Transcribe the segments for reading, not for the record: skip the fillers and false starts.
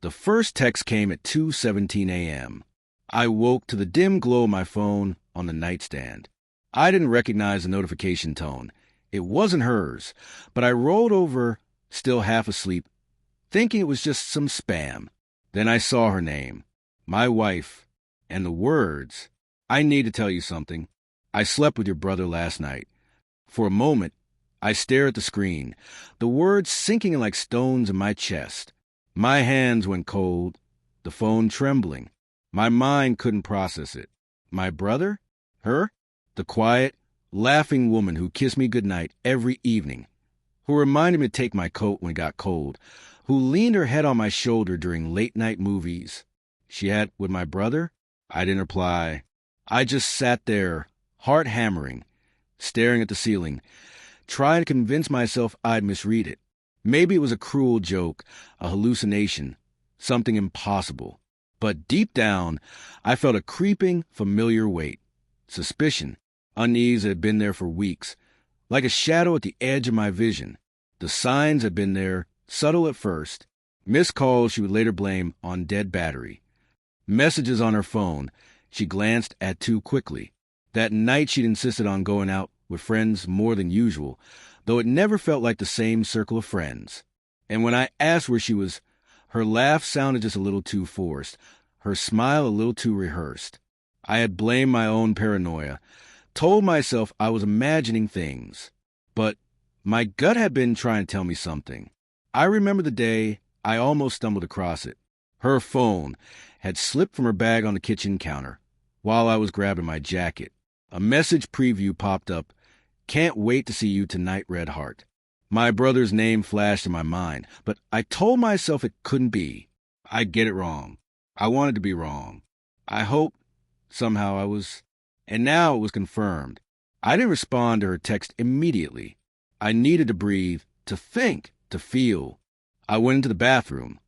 The first text came at 2:17 a.m. I woke to the dim glow of my phone on the nightstand. I didn't recognize the notification tone. It wasn't hers, but I rolled over, still half asleep, thinking it was just some spam. Then I saw her name, my wife, and the words, "I need to tell you something. I slept with your brother last night." For a moment, I stared at the screen, the words sinking like stones in my chest. My hands went cold, the phone trembling. My mind couldn't process it. My brother? Her? The quiet, laughing woman who kissed me goodnight every evening, who reminded me to take my coat when it got cold, who leaned her head on my shoulder during late-night movies. She had with my brother? I didn't reply. I just sat there, heart hammering, staring at the ceiling, trying to convince myself I'd misread it. Maybe it was a cruel joke, a hallucination, something impossible. But deep down, I felt a creeping, familiar weight. Suspicion, unease that had been there for weeks, like a shadow at the edge of my vision. The signs had been there, subtle at first. Missed calls she would later blame on dead battery. Messages on her phone she glanced at too quickly. That night she'd insisted on going out with friends more than usual, though it never felt like the same circle of friends. And when I asked where she was, her laugh sounded just a little too forced, her smile a little too rehearsed. I had blamed my own paranoia, told myself I was imagining things. But my gut had been trying to tell me something. I remember the day I almost stumbled across it. Her phone had slipped from her bag on the kitchen counter while I was grabbing my jacket. A message preview popped up. "Can't wait to see you tonight, Red Heart." My brother's name flashed in my mind, but I told myself it couldn't be. I'd get it wrong. I wanted to be wrong. I hoped somehow I was. And now it was confirmed. I didn't respond to her text immediately. I needed to breathe, to think, to feel. I went into the bathroom,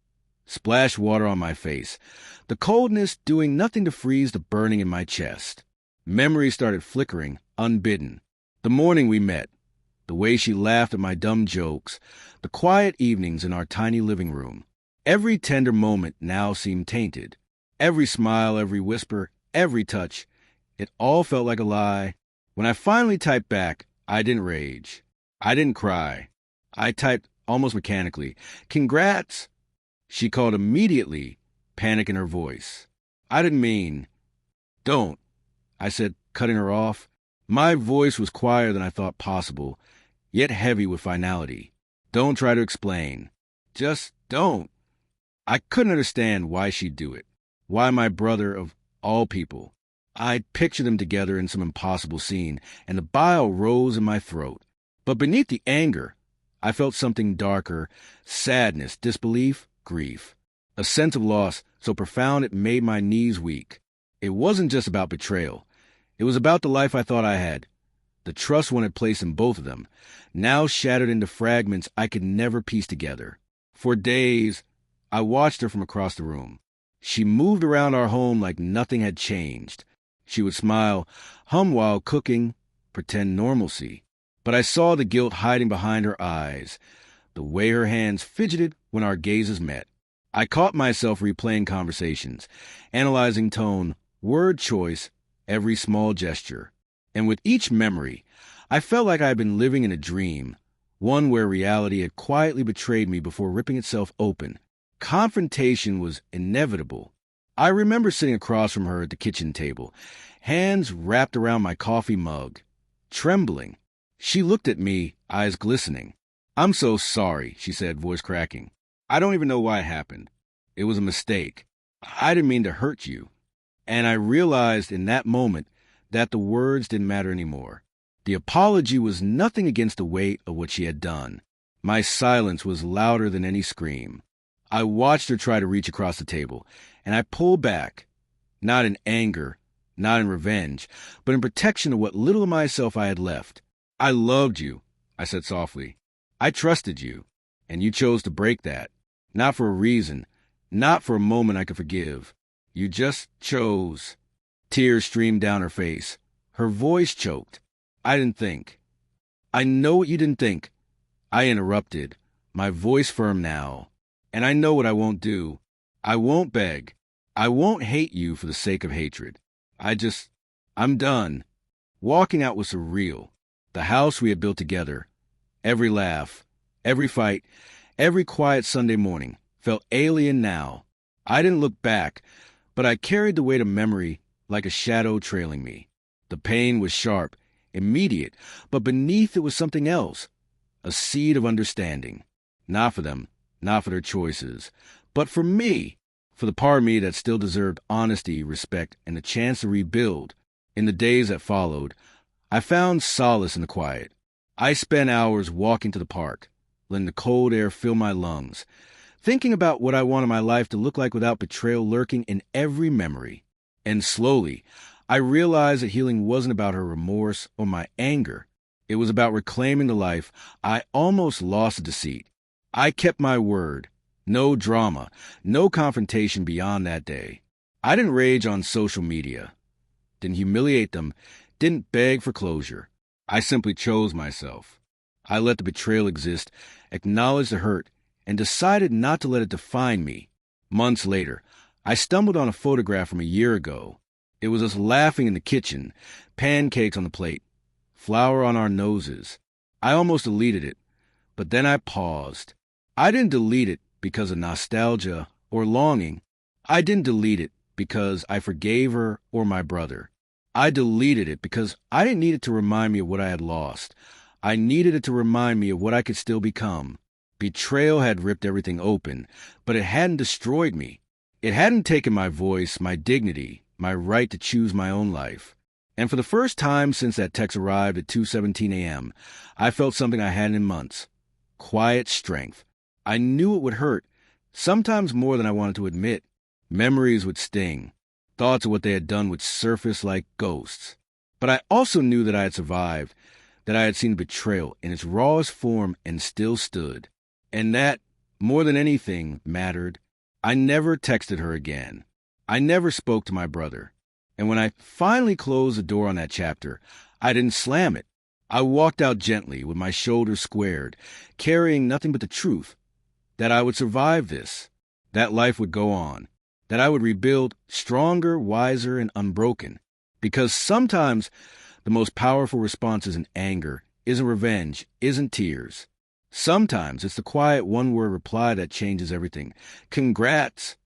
splashed water on my face, the coldness doing nothing to freeze the burning in my chest. Memories started flickering, unbidden. The morning we met, the way she laughed at my dumb jokes, the quiet evenings in our tiny living room. Every tender moment now seemed tainted. Every smile, every whisper, every touch, it all felt like a lie. When I finally typed back, I didn't rage. I didn't cry. I typed almost mechanically, "Congrats." She called immediately, panic in her voice. I didn't mean, "Don't," I said, cutting her off. My voice was quieter than I thought possible, yet heavy with finality. "Don't try to explain. Just don't." I couldn't understand why she'd do it. Why my brother, of all people. I'd pictured them together in some impossible scene, and the bile rose in my throat. But beneath the anger, I felt something darker, sadness, disbelief, grief. A sense of loss so profound it made my knees weak. It wasn't just about betrayal. It was about the life I thought I had. The trust one had placed in both of them, now shattered into fragments I could never piece together. For days, I watched her from across the room. She moved around our home like nothing had changed. She would smile, hum while cooking, pretend normalcy. But I saw the guilt hiding behind her eyes, the way her hands fidgeted when our gazes met. I caught myself replaying conversations, analyzing tone, word choice, every small gesture. And with each memory, I felt like I had been living in a dream, one where reality had quietly betrayed me before ripping itself open. Confrontation was inevitable. I remember sitting across from her at the kitchen table, hands wrapped around my coffee mug, trembling. She looked at me, eyes glistening. "I'm so sorry," she said, voice cracking. "I don't even know why it happened. It was a mistake. I didn't mean to hurt you." And I realized in that moment that the words didn't matter anymore. The apology was nothing against the weight of what she had done. My silence was louder than any scream. I watched her try to reach across the table, and I pulled back, not in anger, not in revenge, but in protection of what little of myself I had left. "I loved you," I said softly. "I trusted you, and you chose to break that. Not for a reason, not for a moment I could forgive. You just chose." Tears streamed down her face. Her voice choked. "I didn't think." "I know what you didn't think," I interrupted, my voice firm now. "And I know what I won't do. I won't beg. I won't hate you for the sake of hatred. I'm done. Walking out was surreal. The house we had built together, every laugh, every fight, every quiet Sunday morning felt alien now. I didn't look back, but I carried the weight of memory like a shadow trailing me. The pain was sharp, immediate, but beneath it was something else, a seed of understanding. Not for them, not for their choices, but for me, for the part of me that still deserved honesty, respect, and a chance to rebuild. In the days that followed, I found solace in the quiet. I spent hours walking to the park, letting the cold air fill my lungs, thinking about what I wanted my life to look like without betrayal lurking in every memory. And slowly, I realized that healing wasn't about her remorse or my anger. It was about reclaiming the life I almost lost to deceit. I kept my word. No drama, no confrontation beyond that day. I didn't rage on social media, didn't humiliate them, didn't beg for closure. I simply chose myself. I let the betrayal exist, acknowledged the hurt, and decided not to let it define me. Months later, I stumbled on a photograph from a year ago. It was us laughing in the kitchen, pancakes on the plate, flour on our noses. I almost deleted it, but then I paused. I didn't delete it because of nostalgia or longing. I didn't delete it because I forgave her or my brother. I deleted it because I didn't need it to remind me of what I had lost. I needed it to remind me of what I could still become. Betrayal had ripped everything open, but it hadn't destroyed me. It hadn't taken my voice, my dignity, my right to choose my own life. And for the first time since that text arrived at 2:17 a.m., I felt something I hadn't in months. Quiet strength. I knew it would hurt, sometimes more than I wanted to admit. Memories would sting. Thoughts of what they had done would surface like ghosts. But I also knew that I had survived, that I had seen betrayal in its rawest form and still stood. And that, more than anything, mattered. I never texted her again. I never spoke to my brother. And when I finally closed the door on that chapter, I didn't slam it. I walked out gently with my shoulders squared, carrying nothing but the truth. That I would survive this, that life would go on, that I would rebuild stronger, wiser, and unbroken. Because sometimes the most powerful response isn't anger, isn't revenge, isn't tears. Sometimes it's the quiet one-word reply that changes everything. Congrats.